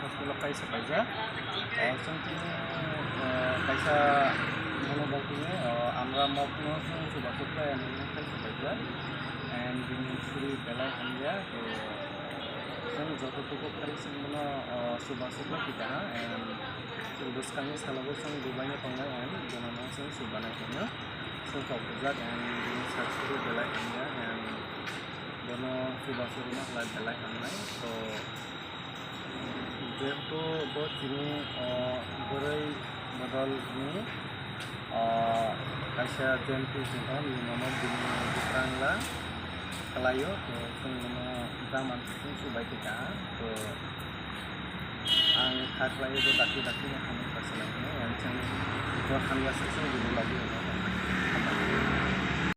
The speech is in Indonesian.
hostel kaisa kaisa जोंथिंनि kaisa मनोबलखौनो আমরা মগ্ন সুবাসপ্রায়ানো kaisa kaisa and बिनि सुरि बेलाय हान्जा तो जों जतटुकु खारिसिम मनो सुबासप्रा kita and Surbuskannya salago जों दुबाइनो थांनाय and जोंनाव जों सुबानायखौनो जों क'क्राझार and बिनि सासुरि बेलाय हान्जा and bono subasuri mah lai belai hamnai to जेहेतु bo chini borai modal ni kaisa jempi singkon ni mono bini bukrangla kalayo to sing mono zaman sing subai kita to ang khaklayo bo daki daki na kami pasalai ni yang sing bo hamya sing di lagi